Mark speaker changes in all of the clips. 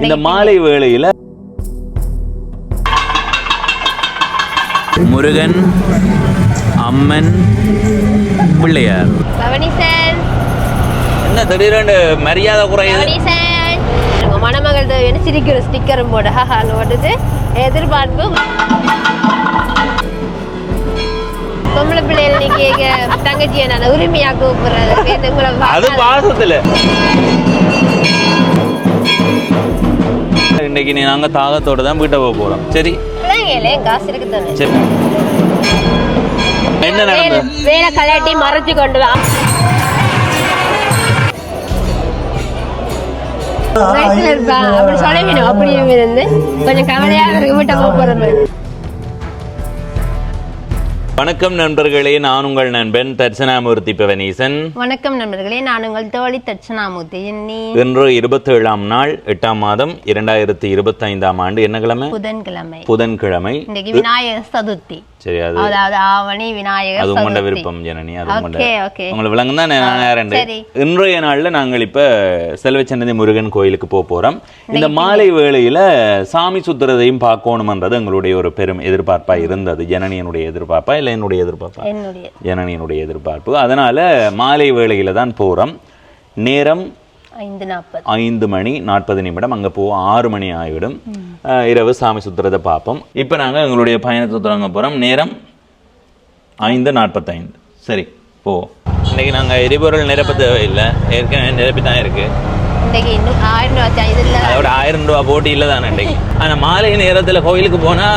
Speaker 1: இந்த மாலை வேளையில முருகன், அம்மன், பிள்ளையார். என்ன திடீரென்று மரியாதை குறையுது?
Speaker 2: மணமகள் சிரிக்கிற ஸ்டிக்கரும் போட போட்டுட்டு எதிர்பார்ப்பு பொம்பளை பிள்ளைகள் நீங்க தங்கச்சியை நான் உரிமையா கூப்பிடுறது
Speaker 1: அது பாசத்துல. இன்னைக்கு நாங்க தாகத்தோட தான் வீட்டை போக போறோம். சரி
Speaker 2: காசு இருக்கு தானே.
Speaker 1: சரி என்ன நடந்தது?
Speaker 2: வேலை கலாட்டி மறைச்சு கொண்டு வா. அப்படி சொல்ல அப்படியே இருந்து கொஞ்சம் கவலையா வீட்டை போக போறது.
Speaker 1: வணக்கம் நண்பர்களே, நான் உங்கள் நண்பன் தட்சணாமூர்த்தி பவனீசன்.
Speaker 2: வணக்கம் நண்பர்களே, நான் உங்கள் தோழி தட்சணாமூர்த்தி.
Speaker 1: இன்று 27ஆம் நாள் 8ஆம் மாதம் 2025ஆம் ஆண்டு. என்ன கிழமை? புதன்கிழமை.
Speaker 2: இன்னைக்கு விநாயகர் சதுர்த்தி.
Speaker 1: சரி,
Speaker 2: அதாவது ஆவணி விநாயகர்.
Speaker 1: அது உங்களோட விருப்பம் ஜனனி, அது உங்களுக்கு விளங்கும் தான். இன்றைய நாள்ல நாங்கள் இப்ப செல்வச்சன்னதி முருகன் கோயிலுக்கு போறோம். இந்த மாலை வேளையில சாமி சுத்துறதையும் பார்க்கணும்ன்றது எங்களுடைய ஒரு பெரும் எதிர்பார்ப்பா இருந்தது. ஜனனியனுடைய எதிர்பார்ப்பா இல்ல என்னுடைய எதிர்பார்ப்பா? ஜனனியனுடைய எதிர்பார்ப்பு. அதனால மாலை வேளையில தான் போறோம். நேரம் 5:40 அங்க போவோம். 6 மணி ஆகிவிடும். இரவு சாமி சுத்துறதை பார்ப்போம். இப்ப நாங்க எங்களுடைய பயணத்தை தொடங்க போறோம். நேரம் 5:45. சரி போவோம். இன்னைக்கு நாங்க எரிபொருள் நிரப்ப தேவையில்லை, ஏற்கனவே நிரப்பி தான் இருக்கு. அதோட 1000 ரூபா போட்டி இல்லை தானே இன்னைக்கு. ஆனா மாலை நேரத்துல கோயிலுக்கு போனா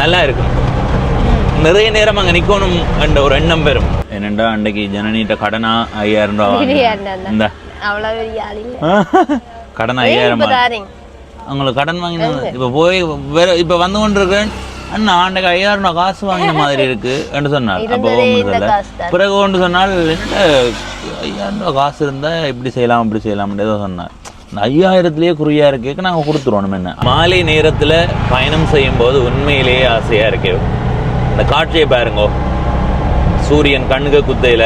Speaker 1: நல்லா இருக்கும். நிறைய நேரம் அங்க நிக்கணும் என்ற ஒரு எண்ணம் பெறும். என்னண்டா அன்றைக்கு ஜனனிட்ட கடனா 5000 ரூபா. கடன் 5000 அவங்களுக்கு கடன் வாங்கின. இப்ப போய் இப்ப வந்து கொண்டிருக்கிறேன் அண்ணா ஆண்டைக்கு 5000 ரூபா காசு வாங்கின மாதிரி இருக்கு என்று சொன்னார். அப்போ பிறகு ஒன்று சொன்னால் என்ன 5000 ரூபா காசு இருந்தா இப்படி செய்யலாம் இப்படி செய்யலாம் ஏதோ சொன்னார். இந்த 5000லேயே குறியா இருக்கு, நாங்க கொடுத்துருவோம். என்ன மாலை நேரத்துல பயணம் செய்யும் போது உண்மையிலேயே ஆசையா இருக்கு. இந்த காட்சியை பாருங்க. சூரியன் கண்ணுக குத்தையில,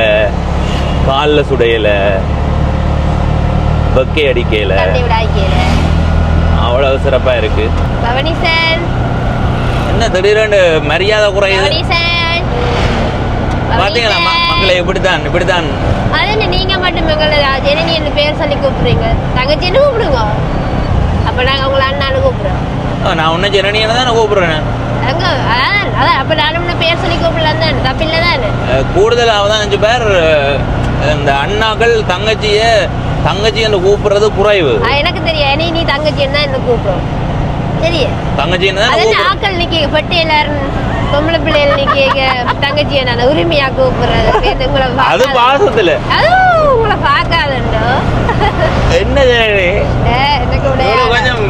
Speaker 1: காலில் சுடையில, பக்கை அடிக்கையில அவ்வளவு சிறப்பா இருக்கு. என்ன திடீரென்று மரியாதை குறையுது? பாத்தீங்களா மக்களை? இப்படித்தான்
Speaker 2: நீங்க மட்டும் ஜனனி பேர் சொல்லி கூப்பிடுறீங்க. தங்கச்சின்னு கூப்பிடுங்க. அப்ப நாங்க உங்களை அண்ணான்னு கூப்பிடுறோம்.
Speaker 1: நான் உன்ன ஜனனின்னு தான் கூப்பிடுறேன். கூடுதலாக 5 பேர் இந்த அண்ணாக்கள் தங்கச்சி என்று கூப்பிடுறது குறைவு. எனக்கு தெரியும். நீ தங்கச்சி என்ன கூப்பிடும் தெரியும். தங்கச்சி ஆக்கள் நிக்க பட்டியலாரும் பொம்பளை பிள்ளைகள் நிக்க தங்கச்சி நான் உரிமையா கூப்பிடுறது. அது பாசத்துல உங்களை பார்க்காதோ என்ன கொஞ்சம்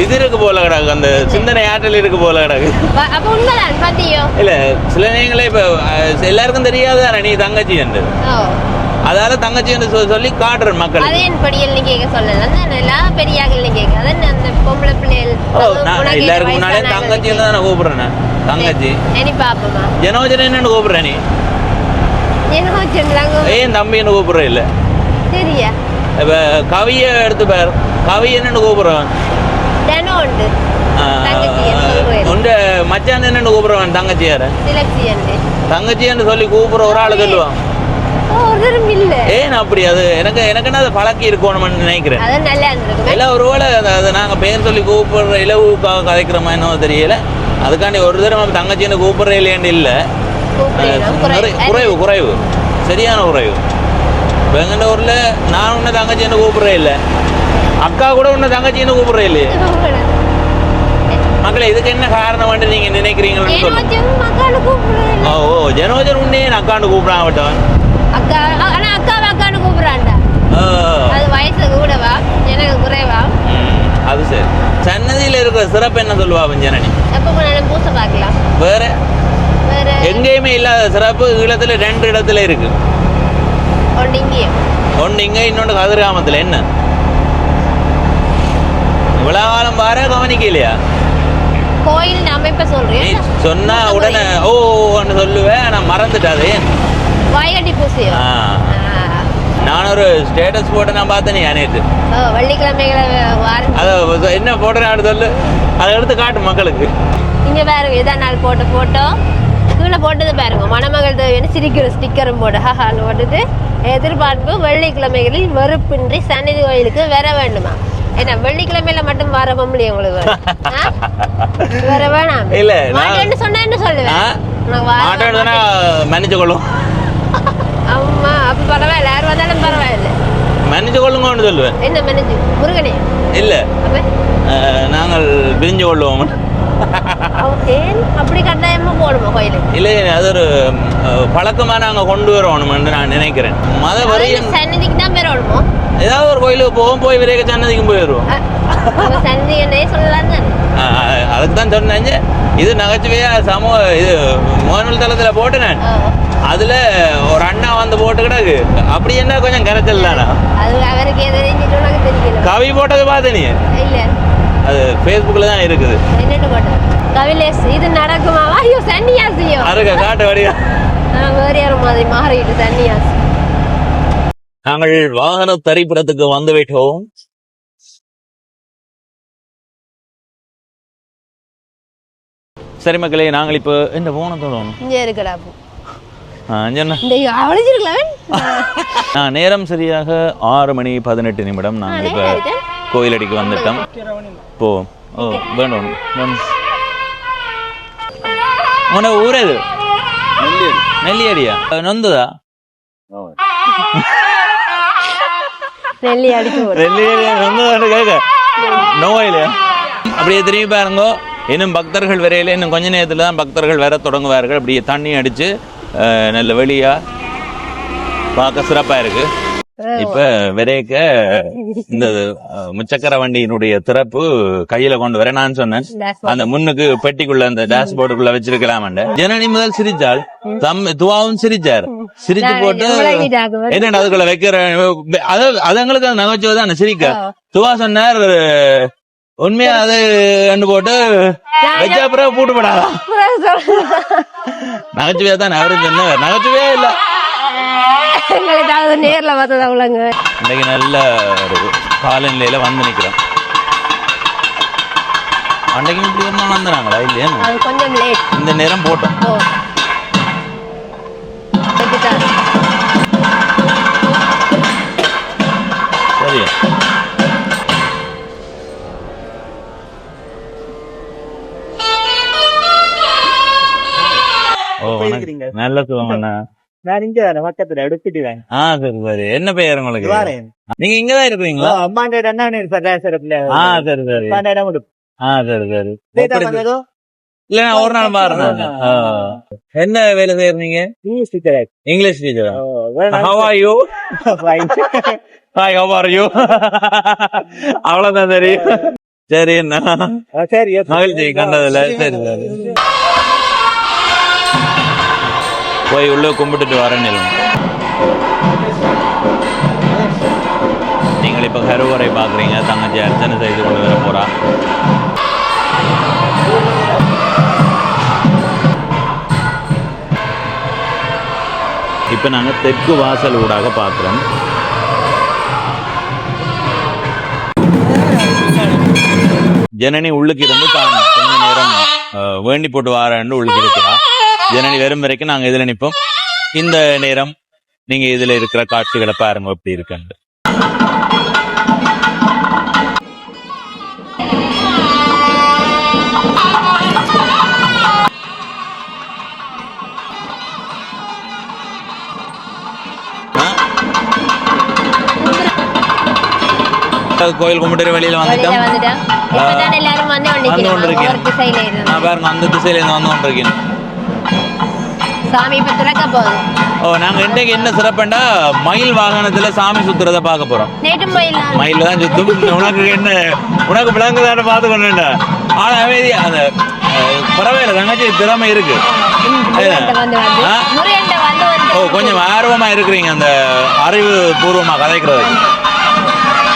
Speaker 1: இது இருக்கு போல கிடக்கு. அந்த சிந்தனை ஆற்றல் இருக்கு போல கிடக்கு. இல்ல சில நேரங்களே இப்ப எல்லாருக்கும் தெரியாத நீ தங்கச்சி என்று, அதால தங்கச்சி என்று சொல்லி காட்டுறேன் மக்கள். எல்லாருக்கும் முன்னாலே தங்கச்சி தான் நான் கூப்பிடுறேன். தங்கச்சி ஜனோஜன் என்னன்னு கூப்பிடுறேன். நீ ஏன் தம்பி என்ன கூப்பிடுற? இல்ல இப்ப கவிய எடுத்து பாரு. கவி என்னன்னு கூப்பிடுறேன். மச்சான் என்ன கூப்பிடுவான்? தங்கச்சியார தங்கச்சின்னு சொல்லி கூப்பிடுற ஒரு ஆளு சொல்லுவான். ஏன் அப்படி? அது எனக்கு அதை பழக்கி இருக்கணும்னு நினைக்கிறேன். இல்ல ஒருவேளை அதை நாங்க பேர் சொல்லி கூப்பிடுற இலவுக்காக கதைக்கிறோமா என்னவோ தெரியல. அதுக்காண்டி ஒரு தடவை தங்கச்சின்னு கூப்பிடுற இல்லையாண்டு இல்ல. குறைவு சரியான குறைவு. எங்கண்ட ஊர்ல நான் உன்ன தங்கச்சின்னு கூப்பிடுறேன் இல்ல, அக்கா கூட உன்ன தங்கச்சின்னு கூப்பிடுறேன் இல்லையே. மக்களே இதுக்கு என்ன காரணம் நீங்க நினைக்கிறீங்கன்னு சொல்லுங்க. ஓ ஜனோஜன் உன்னே அக்கான்னு கூப்பிடாம விட்டவன். அது சரி. சன்னதியில இருக்கிற சிறப்பு என்ன சொல்லுவாங்க ஜனனி? வேற எங்கேயுமே இல்லாத சிறப்பு ஈழத்துல 2 இடத்துல இருக்கு. ஒன்று இங்க, இன்னொன்று கதிர்காமத்துல. என்ன இவ்வளவு காலம் பாரு கவனிக்கலையா?
Speaker 2: கோயில் அமைப்ப சொல்றேன்
Speaker 1: சொன்னா உடனே ஓன்னு சொல்லுவேன். நான் மறந்துட்டாதே.
Speaker 2: வாயடி பூசி
Speaker 1: நான் ஒரு ஸ்டேட்டஸ் போட்டு நான் பார்த்தேன் நேற்று.
Speaker 2: வெள்ளிக்கிழமைகளை
Speaker 1: அதை என்ன போட்டேன்னு சொல்லு, அதை எடுத்து காட்டு மக்களுக்கு.
Speaker 2: இங்க பாருங்க, இதான் நாள் போட்ட போட்டோ கீழே போட்டது பாருங்க. மணமகள் தேவையான சிரிக்கிற ஸ்டிக்கரும் போட்டு ஹான்னு போட்டுட்டு எதிர்பார்ப்பு வெள்ளிக்கிழமைகளில் வெறுப்பின்றி சன்னதி கோயிலுக்கு வர வேண்டுமா? ஏன்னா வெள்ளிக்கிழமையில மட்டும் வர முடியும் உங்களுக்கு வர வேணாம்.
Speaker 1: இல்ல
Speaker 2: மாட்டேன்னு சொன்னா என்ன சொல்லுவேன்,
Speaker 1: மன்னிச்சு கொள்ளும்.
Speaker 2: ஆமா, அப்ப பரவாயில்ல, யார் வந்தாலும் பரவாயில்ல,
Speaker 1: மன்னிச்சு கொள்ளுங்கன்னு சொல்லுவேன்.
Speaker 2: என்ன மன்னிச்சு முருகனே?
Speaker 1: இல்ல நாங்கள் பிரிஞ்சு கொள்ளுவோம்.
Speaker 2: அப்படி கட்டாயமா போடுமா கோயிலுக்கு?
Speaker 1: இல்ல, அது ஒரு பழக்கமா நாங்க கொண்டு வரணும் நான் நினைக்கிறேன். மத வரையும்
Speaker 2: சன்னதிக்கு தான் போயிடணுமோ?
Speaker 1: ஏதாவது ஒரு கோயிலுக்கு போவோம், போய் விரைக சன்னதிக்கும் போயிடுவோம்.
Speaker 2: சன்னதி என்ன சொல்லலாம் தானே,
Speaker 1: அதுக்கு தான் சொன்னேன். இது நகைச்சுவையா சமூக இது மோனல் தளத்துல போட்டு நான் அதுல ஒரு அண்ணா வந்து போட்டு கிடக்கு. அப்படி என்ன கொஞ்சம் கரைச்சல் தானா? அது
Speaker 2: அவருக்கு எதை தெரியல.
Speaker 1: கவி போட்டது பார்த்து நீ?
Speaker 2: இல்ல,
Speaker 1: அது Facebookல தான் இருக்குது.
Speaker 2: என்னட்டு போட்டது? கவிலேஷ் இது நடக்குமா? ஐயோ சன்னியாசியோ
Speaker 1: அருக காட்டு வடியா
Speaker 2: வேற யாரும் மாதிரி மாறிட்டு சன்னியாசி.
Speaker 1: நாங்கள் வாகன தரிப்பிடத்துக்கு வந்து விட்டோம். சரி மக்களே, நாங்கள் இப்போ இந்த போனத்தோட
Speaker 2: இங்கே இருக்கடா
Speaker 1: நேரம் சரியாக 6:18 நாங்கள் இப்போ கோயிலடிக்கு வந்துட்டோம். போவோம். ஓ வேணும் உன ஊர் எது? நெல்லியடியா? நொந்துதா? நோயில அப்படியே திரும்பி பாருங்க. இன்னும் பக்தர்கள் வரையில இன்னும் கொஞ்ச நேரத்துல தான் பக்தர்கள் வர தொடங்குவார்கள். அப்படியே தண்ணி அடிச்சு நல்ல வெளியா பார்க்க சிறப்பா இருக்கு. இப்ப விரைக்க இந்த முச்சக்கர வண்டியினுடைய திறப்பு கையில கொண்டு வர நான் சொன்னேன். அந்த முன்னுக்கு பெட்டிக்குள்ள அந்த டேஷ்போர்டுக்குள்ள வச்சிருக்கலாமண்ட. ஜனனி முதல் சிரிச்சாள், துவாவும் சிரிச்சார். சிரிச்சு போட்டு என்னடா அதுக்குள்ள வைக்கிற அது எங்களுக்கு நகைச்சுவை தான் சிரிக்க. துவா சொன்னார் உண்மையா அது கண்டு போட்டு வச்ச அப்புறம் போட்டு போடாதா நகைச்சுவையா தான் அவரு சொன்னார். நகைச்சுவையா இல்ல,
Speaker 2: நேர்ல பார்த்ததா உள்ளங்க.
Speaker 1: இன்னைக்கு நல்ல ஒரு காலநிலையில வந்து நிக்கிறோம். அன்றைக்கு இப்படி ஒரு நாள் வந்தாங்களா இல்லையா?
Speaker 2: கொஞ்சம் லேட்,
Speaker 1: இந்த நேரம் போட்டோம். சரி, நல்ல சுகமண்ணா.
Speaker 3: நான் இங்க பக்கத்துல எடுத்துட்டுவேன்.
Speaker 1: சரி சரி. என்ன பெயர் உங்களுக்கு? நீங்க இங்கதான் இருக்கீங்களா?
Speaker 3: அம்மாண்ட
Speaker 1: சரி சரி. சரி சரி. இல்ல நான் ஒரு நாள் பாருங்க. என்ன வேலை செய்யறீங்க? English teacher. How are you? Hi, how are you? அவ்வளவுதான் தெரியும். சரி என்ன மகிழ்ச்சி கண்டதுல. சரி சரி. போய் உள்ள கும்பிட்டுட்டு வரேன். நீங்கள் இப்ப கருவறை பாக்குறீங்க. தங்கச்சி அர்ச்சனை செய்து கொண்டு வர போறா. இப்ப நாங்க தெற்கு வாசல் ஊடாக பாக்குறோம். ஜனனி உள்ளுக்கு இருந்து தான் கொஞ்ச நேரம் வேண்டி போட்டு வாரன்னு உள்ளுக்கு இருக்கிறா. ஜனனி வரும் வரைக்கும் நாங்க இதுல நிற்போம். இந்த நேரம் நீங்க இதுல இருக்கிற காட்சிகளை பாருங்க எப்படி இருக்கு. கோயில் கும்பிட்டு வெளியில வந்துட்டோம். வந்து கொண்டிருக்கேன். நான் பாருங்க அந்த திசையில இருந்து வந்து கொண்டிருக்கேன்.
Speaker 2: சாமி இப்ப திறக்க போகுது.
Speaker 1: நாங்க இன்றைக்கு என்ன சிறப்புண்டா மயில் வாகனத்துல சாமி சுத்துறத பார்க்க போறோம். மயில் தான் சுத்தும். உனக்கு என்ன உனக்கு விளங்குதான்னு பார்த்து கொண்டா. ஆனா அமைதியா அந்த பரவாயில்ல தங்கச்சி திறமை இருக்கு. கொஞ்சம் ஆர்வமா இருக்கிறீங்க அந்த அறிவு பூர்வமா கதைக்கிறது.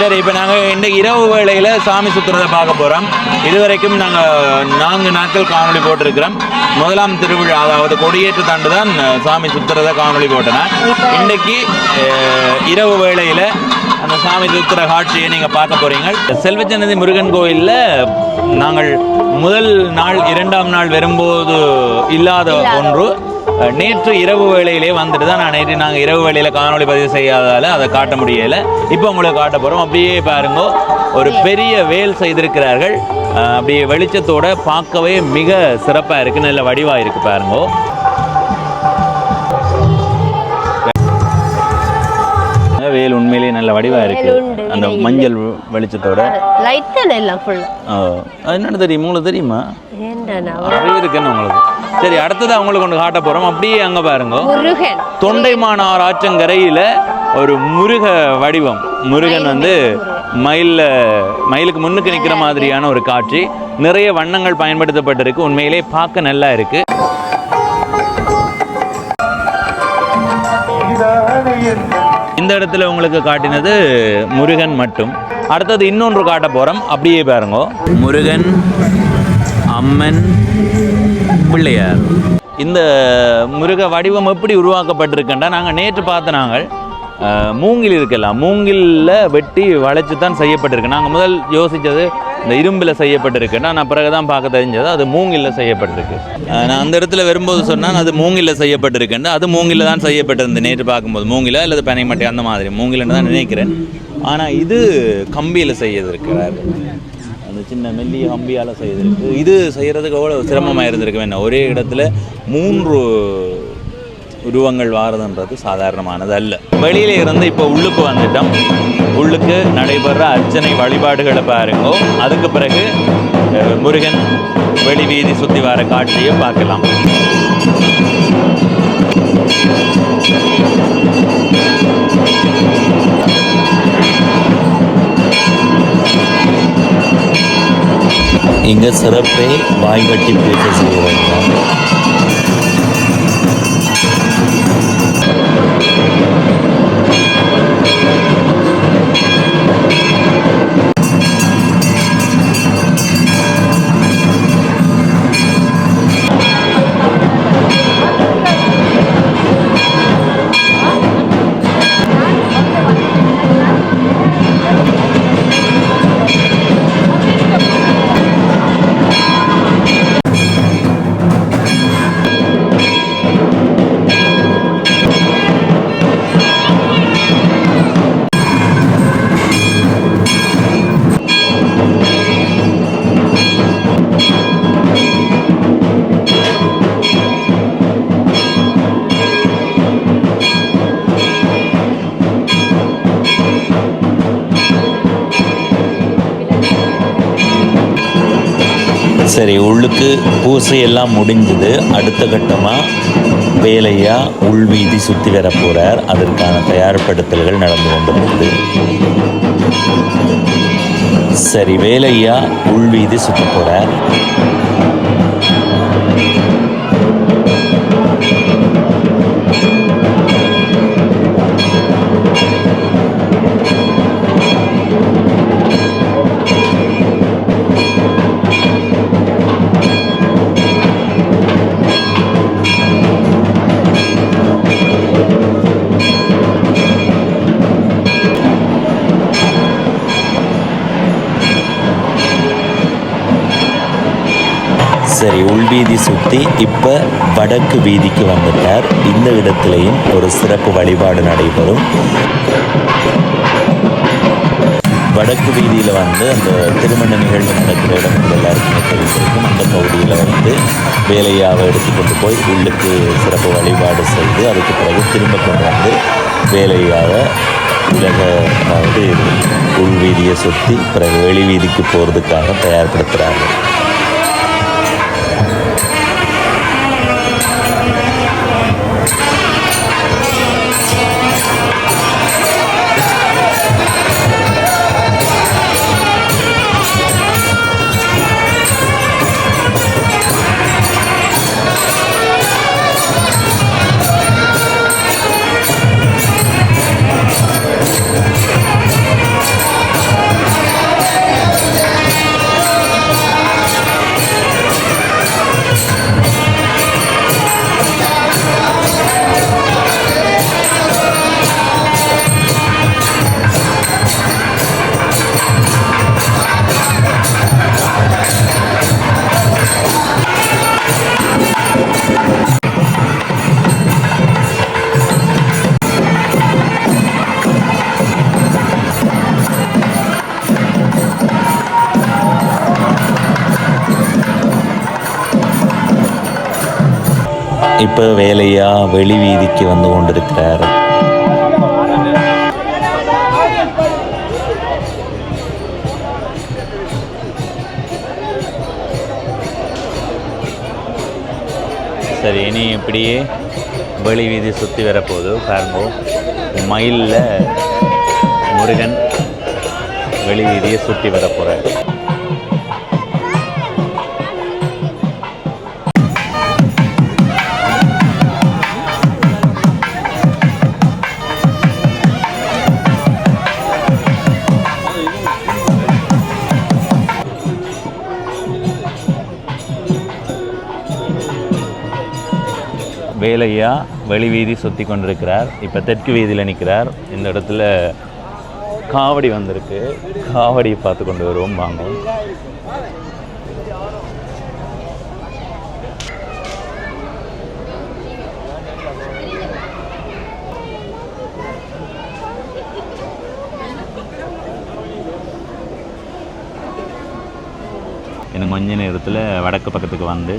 Speaker 1: சரி, இப்போ நாங்கள் இன்றைக்கு இரவு வேளையில் சாமி சுற்றுறதை பார்க்க போகிறோம். இதுவரைக்கும் நாங்கள் 4 நாட்கள் காணொலி போட்டிருக்கிறோம். முதலாம் திருவிழா, அதாவது கொடியேற்று தாண்டு தான் சாமி சுற்றுறதை காணொலி போட்டேன். இன்றைக்கு இரவு வேளையில் அந்த சாமி சுற்றுற காட்சியை நீங்கள் பார்க்க போகிறீங்க. செல்வச்சன்னதி முருகன் கோயிலில் நாங்கள் முதல் நாள் 2ஆம் நாள் வரும்போது இல்லாத ஒன்று நேற்று இரவு வேளையிலே வந்துட்டு தான். நாங்கள் இரவு வேளையில் காணொலி பதிவு செய்யாதால் அதை காட்ட முடியலை. இப்போ உங்களுக்கு காட்ட போகிறோம். அப்படியே பாருங்க, ஒரு பெரிய வேல் செய்திருக்கிறார்கள். அப்படியே வெளிச்சத்தோட பார்க்கவே மிக சிறப்பாக இருக்குது, நல்ல வடிவாக இருக்குது பாருங்க. வேல் உண்மையிலேயே நல்ல வடிவாக இருக்கு, அந்த மஞ்சள் வெளிச்சத்தோட. என்னன்னு தெரியுமா உங்களுக்கு? தெரியுமா இருக்குன்னு உங்களுக்கு? சரி, அடுத்தது அவங்களுக்கு கொண்டு காட்ட போறோம். அப்படியே அங்க பாருங்க, தொண்டைமானார் ஆற்றங்கரையில ஒரு முருக வடிவம். முருகன் வந்து மயிலுக்கு முன்னுக்கு நிற்கிற மாதிரியான ஒரு காட்சி. நிறைய வண்ணங்கள் பயன்படுத்தப்பட்டிருக்கு. உண்மையிலே பார்க்க நல்லா இருக்கு. இந்த இடத்துல உங்களுக்கு காட்டினது முருகன் மட்டும். அடுத்தது இன்னொன்று காட்ட போறோம். அப்படியே பாருங்க, முருகன், அம்மன், பிள்ளையார். இந்த முருக வடிவம் எப்படி உருவாக்கப்பட்டிருக்குன்னா, நாங்கள் நேற்று பார்த்த நாங்கள் மூங்கில் இருக்கலாம், மூங்கிலில் வெட்டி வளைச்சு தான் செய்யப்பட்டிருக்கு. நாங்கள் முதல் யோசித்தது இந்த இரும்பில் செய்யப்பட்டிருக்குன்னா, நான் பிறகு தான் பார்க்க தெரிஞ்சது அது மூங்கிலில் செய்யப்பட்டிருக்கு. நான் அந்த இடத்துல வரும்போது சொன்னால் அது மூங்கிலில் செய்யப்பட்டிருக்குன்னு. அது மூங்கிலில் தான் செய்யப்பட்டிருந்து நேற்று பார்க்கும்போது. மூங்கில அல்லது பனைமட்டை அந்த மாதிரி மூங்கில்னு தான் நினைக்கிறேன். ஆனால் இது கம்பியில் செய்யறதுக்கிறார், அந்த சின்ன மெல்லிய கம்பியால் செய்திருக்கு. இது செய்கிறதுக்கு எவ்வளோ சிரமமாக இருந்திருக்கு. என்ன ஒரே இடத்துல 3 உருவங்கள் வாரதுன்றது சாதாரணமானது அல்ல. வெளியில இருந்து இப்போ உள்ளுக்கு வந்துட்டோம். உள்ளுக்கு நடைபெற அர்ச்சனை வழிபாடுகளை பாருங்க. அதுக்கு பிறகு முருகன் வெளி வீதி சுற்றி வர காட்சியை பார்க்கலாம். இங்கே சிறப்பை வாய்கட்டி பூஜை செய்கிறாங்க. சரி, உள்ளுக்கு பூசையெல்லாம் முடிஞ்சது. அடுத்த கட்டமாக வேலையா உள்வீதி சுற்றி வர போகிறார். அதற்கான தயார்படுத்தல்கள் நடந்து கொண்டிருக்குது. சரி, வேலையா உள்வீதி சுற்றி போகிறார். சரி, உள்வீதி சுற்றி இப்போ வடக்கு வீதிக்கு வந்துட்டார். இந்த இடத்துலையும் ஒரு சிறப்பு வழிபாடு நடைபெறும். வடக்கு வீதியில் வந்து அந்த திருமண நிகழ்வு நடக்கிற இடங்கள் எல்லாருக்குமே தெரிஞ்சிருக்கும். அந்த பகுதியில் வந்து வேலையாவை எடுத்துக்கொண்டு போய் உள்ளுக்கு சிறப்பு வழிபாடு செய்து அதுக்கு பிறகு திரும்ப கொண்டு வந்து வேலையாவை அதாவது உள்வீதியை சுற்றி பிறகு வெளி வீதிக்கு போகிறதுக்காக தயார்படுத்துகிறாங்க. இப்போ வேலையா வெளி வீதிக்கு வந்து கொண்டிருக்கிறார். சரி, இனி இப்படியே வெளி வீதி சுற்றி வரப்போகுது. பாருங்கோ, மயிலில் முருகன் வெளி வீதியை சுற்றி வரப்போகிறார். வேலையா வெளி வீதி சுற்றி கொண்டிருக்கிறார். இப்போ தெற்கு வீதியில் நிற்கிறார். இந்த இடத்துல காவடி வந்திருக்கு. காவடியை பார்த்து கொண்டு வருவோம் வாங்க. இன்னும் கொஞ்ச நேரத்தில் வடக்கு பக்கத்துக்கு வந்து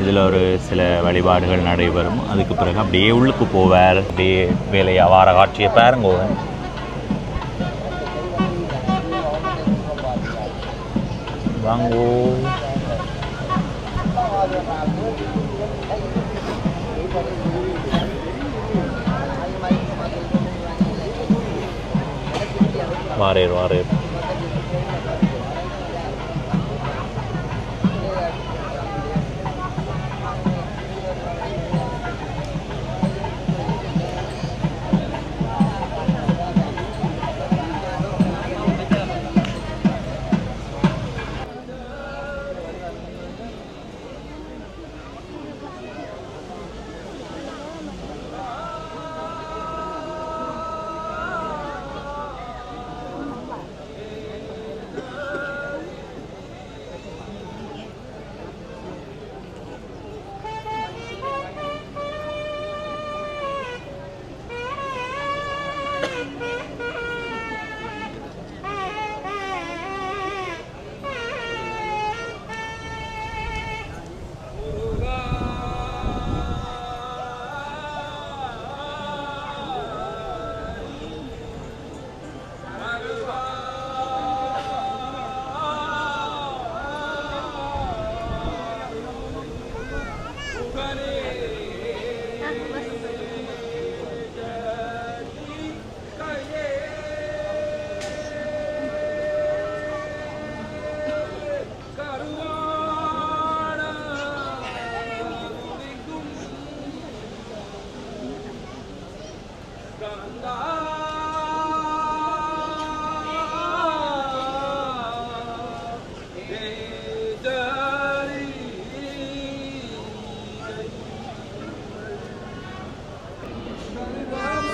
Speaker 1: இதில் ஒரு சில வழிபாடுகள் நடைபெறும். அதுக்கு பிறகு அப்படியே உள்ளுக்கு போவார். அப்படியே வேலையை வார காட்சியை பாருங்க. வாங்கோ. வாரேர் வாரேர்.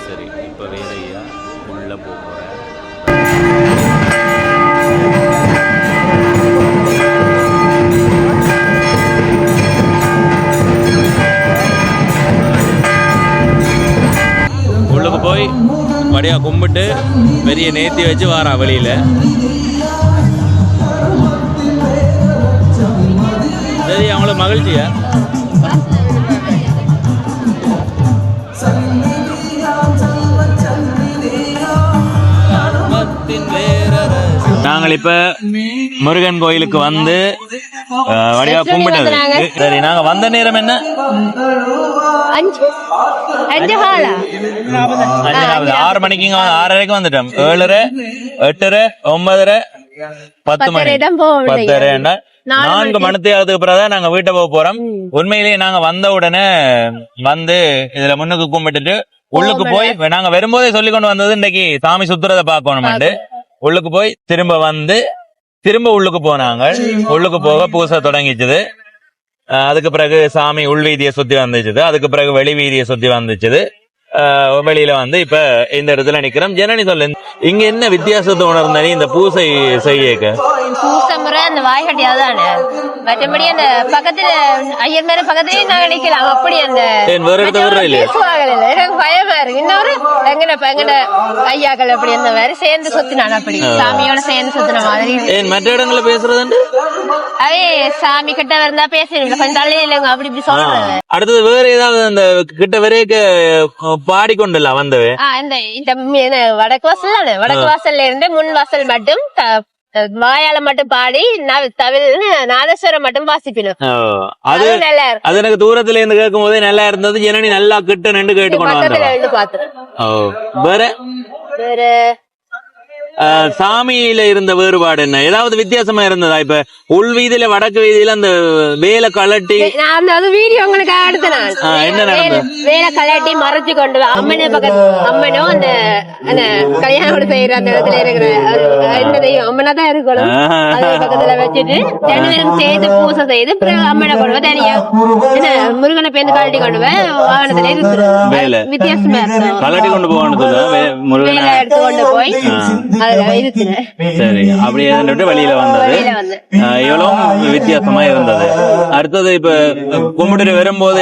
Speaker 1: சரி, இப்போ வேலையா உள்ளே போகிறேன். உள்ளுக்கு போய் வடியா கும்பிட்டு பெரிய நேர்த்தி வச்சு வாரான் வெளியில். சரி, அவங்களுக்கு மகிழ்ச்சியா? நாங்கள் இப்ப முருகன் கோயிலுக்கு வந்து வடிவா கும்பிட்டது. சரி, நாங்க வந்த நேரம் என்ன? 6 மணிக்கு 6:30 வந்துட்டோம். 7:30, 8:30, 9:30, 10 மணி 10:30 4 மணித்தியாலத்துக்கு பிறகுதான் நாங்க வீட்டை போக போறோம். உண்மையிலேயே நாங்க வந்த உடனே வந்து இதுல முன்னுக்கு கும்பிட்டுட்டு உள்ளுக்கு போய் நாங்க வரும்போதே சொல்லி கொண்டு வந்தது இன்னைக்கு சாமி சுத்துறதை பார்க்கணும். உள்ளுக்கு போய் திரும்ப உள்ளுக்கு போனாங்க. உள்ளுக்கு போக பூசை தொடங்கிச்சுது. அதுக்கு பிறகு சாமி உள்வீதியை சுத்தி வந்துச்சுது. அதுக்கு பிறகு வெளி வீதியை சுத்தி வந்துச்சுது. வெளியில வந்து இப்ப இந்த இடத்துல நிக்கிறோம். ஜனனி சொல்லு, இங்க என்ன வித்தியாசத்தை உணர்ந்த நீ இந்த பூசை செய்ய?
Speaker 2: பூசை முறை அந்த வாய்கட்டி அதானே மற்றபடி அந்த பக்கத்துல ஐயர் மேல பக்கத்துலயே நாங்க நிக்கலாம் அப்படி அந்த எனக்கு பயமா இருக்கு இன்னொரு எங்கட ஐயாக்கள் அப்படி அந்த மாதிரி சேர்ந்து சுத்தினான் அப்படி சாமியோட சேர்ந்து சுத்தின மாதிரி
Speaker 1: மற்ற இடங்கள்ல பேசுறது
Speaker 2: அவே சாமி கிட்ட இருந்தா பேசுறீங்க கொஞ்சம் தள்ளி இல்லைங்க அப்படி இப்படி சொல்றேன்
Speaker 1: அடுத்தது வேற ஏதாவது அந்த கிட்ட வரைக்க பாடிக்கொண்டுல வந்தவே
Speaker 2: இந்த வடக்கு வாசல் தானே வடக்கு வாசல்ல இருந்து முன் வாசல் மட்டும் வாயால மட்டும் பாடி தவில் நாதஸ்வரம் மட்டும் வாசிப்பினும்
Speaker 1: அது நல்லா இருக்கு. அது எனக்கு தூரத்துல இருந்து கேட்கும் போதே நல்லா இருந்தது. ஜனனி நல்லா கிட்ட நின்று கேட்டுக்கொண்டு வேற
Speaker 2: வேற
Speaker 1: சாமியில இருந்த வேறுபாடு என்ன ஏதாவது வித்தியாசமா இருந்ததா? இப்ப உள் வீதியில வடக்கு வீதியில அந்த வேலை கலட்டி
Speaker 2: வீடியோ உங்களுக்கு அடுத்த நாள்
Speaker 1: என்ன நடந்தது?
Speaker 2: வேலை கலட்டி மறைச்சு கொண்டு அம்மனை பக்கத்து அம்மனும் அந்த கல்யாணம் செய்யற அந்த இடத்துல இருக்கிற இந்த தெய்வம் அம்மனா தான் இருக்கணும் அது பக்கத்துல வச்சுட்டு ரெண்டு பேரும் சேர்த்து பூசை செய்து அம்மனை கொண்டு போய் தனியா முருகனை பேருந்து கலட்டி கொண்டு போய் வாகனத்துல இருக்கு வித்தியாசமா இருக்கும்.
Speaker 1: கலட்டி கொண்டு போகணும் முருகனை
Speaker 2: எடுத்து கொண்டு போய்
Speaker 1: சரி அப்படியே வழியில வந்தது எவ்வளவு வித்தியாசமா இருந்தது. அடுத்தது இப்ப கும்பிட்டு வரும்போது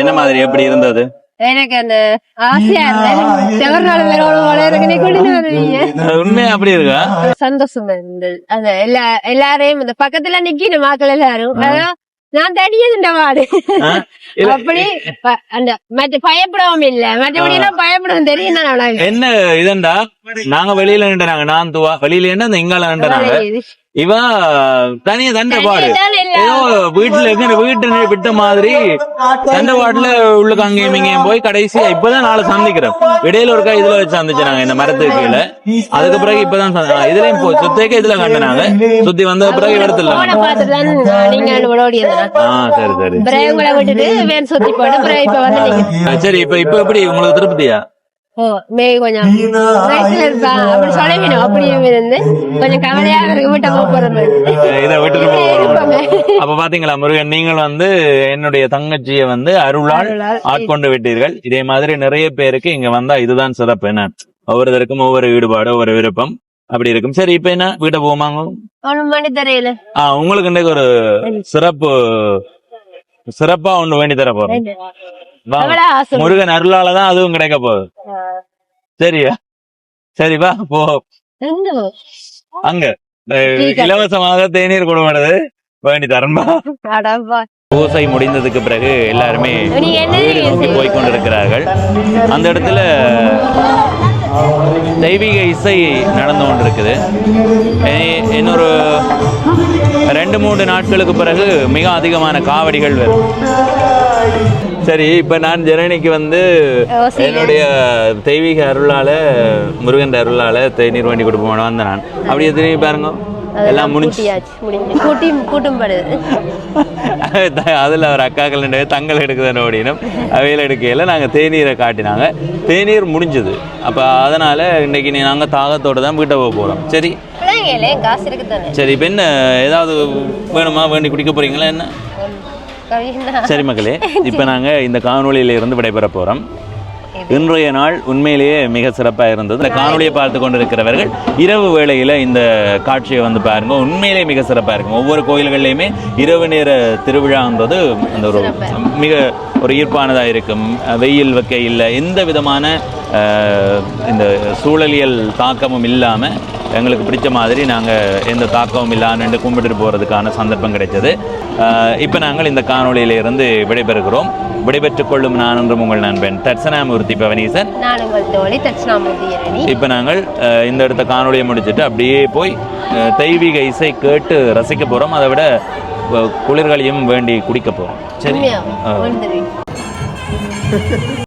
Speaker 1: என்ன மாதிரி எப்படி இருந்தது?
Speaker 2: எனக்கு அந்த ஆசையா
Speaker 1: உண்மையா அப்படி இருக்கா?
Speaker 2: சந்தோஷமா இருந்தது. அந்த எல்லாரையும் இந்த பக்கத்துல நிக்கணும் மக்கள் எல்லாரும் நான் தனியதுண்ட மாடு அப்படி அந்த மற்ற பயப்படவும் இல்ல மற்றபடி பயப்படவும் தெரியும்.
Speaker 1: என்ன இதண்டா நாங்க வெளியில நின்றாங்க நான் துவா வெளியில என்ன இந்த இங்கால நின்றாங்க இவ தனியா தண்டை பாடு ஏதோ வீட்டுல விட்ட மாதிரி தண்டை பாட்டுல உள்ளுக்கு அங்கேயும் இங்கேயும் போய் கடைசியா இப்பதான் நாளை சந்திக்கிறோம். இடையில ஒருக்கா இதுல வச்சு சந்திச்சாங்க இந்த மரத்துக்கு கீழே. அதுக்கு பிறகு இப்பதான் இதுலயும் சுத்தேக்க இதுல கண்டனாங்க. சுத்தி வந்த பிறகு இடத்துல சரி இப்ப எப்படி உங்களுக்கு திருப்தியா?
Speaker 2: கொஞ்சம் கொஞ்சம் கவலையா
Speaker 1: அப்ப பாத்தீங்களா முருகன் நீங்கள் என்னுடைய தங்கச்சியை அருளால் ஆட்கொண்டு விட்டீர்கள். இதே மாதிரி நிறைய பேருக்கு இங்க வந்தா இதுதான் சிறப்பு. என்ன ஒவ்வொருத்தருக்கும் ஒவ்வொரு ஈடுபாடு ஒவ்வொரு விருப்பம் அப்படி இருக்கும். சரி இப்ப என்ன வீட்டை போமாங்க
Speaker 2: தெரியல.
Speaker 1: உங்களுக்கு இன்னைக்கு ஒரு சிறப்பா ஒண்ணு வேண்டி தர போறேன். முருகன் அருளாலதான் அதுவும் கிடைக்க போகுது. சரியா? சரிப்பா போ அங்க இலவசமாக தேநீர் கொடுக்கிறது வேண்டி தரம்பா. பூசை முடிந்ததுக்கு பிறகு எல்லாருமே வீடு நோக்கி போய்கொண்டிருக்கிறார்கள். அந்த இடத்துல தெய்வீக இசை நடந்து கொண்டிருக்குது. இன்னொரு 2-3 நாட்களுக்கு பிறகு மிக அதிகமான காவடிகள் வரும். சரி இப்ப நான் ஜனனிக்கு என்னுடைய தெய்வீக அருளால முருகன் அருளால தேநீர் வண்டி கொடுப்போம் வந்த நான் அப்படியே திரும்பி பாருங்க எல்லாம் முடிஞ்சு அதுல ஒரு அக்காக்கள் தங்கள் எடுக்குதுன்னு ஓடினும் அவையில எடுக்கையில நாங்க தேநீரை காட்டினாங்க. தேநீர் முடிஞ்சது. அப்ப அதனால இன்னைக்கு நாங்க தாகத்தோட தான் வீட்டை போக போறோம். சரி சரி இப்ப என்ன ஏதாவது வேணுமா வேண்டி குடிக்க போறீங்களா என்ன? சரி மக்களே இப்ப நாங்க இந்த காணொளியில இருந்து விடைபெற போறோம். இன்றைய நாள் உண்மையிலேயே மிக சிறப்பாக இருந்தது. இந்த காணொலியை பார்த்து கொண்டிருக்கிறவர்கள் இரவு வேளையில இந்த காட்சியை பாருங்க. உண்மையிலேயே மிக சிறப்பாக இருக்கும். ஒவ்வொரு கோயில்கள்லையுமே இரவு நேர திருவிழான்றது அந்த ஒரு மிக ஒரு ஈர்ப்பானதாக இருக்கும். வெயில் வைக்க இல்லை எந்த விதமான இந்த சூழலியல் தாக்கமும் இல்லாமல் எங்களுக்கு பிடிச்ச மாதிரி நாங்கள் எந்த தாக்கமும் இல்லாமல் கும்பிட்டு போகிறதுக்கான சந்தர்ப்பம் கிடைச்சது. இப்போ நாங்கள் இந்த காணொலியிலிருந்து விடைபெறுகிறோம். விடைபெற்றுக் கொள்ளும் நான் என்றும் உங்கள் நண்பன் தட்சணாமூர்த்தி பவனீசன். இப்போ நாங்கள் இந்த இடத்த காணொலியை முடிச்சுட்டு அப்படியே போய் தெய்வீக இசை கேட்டு ரசிக்க போகிறோம். அதை விட குளிர்களையும் வேண்டி குடிக்க போகிறோம். சரி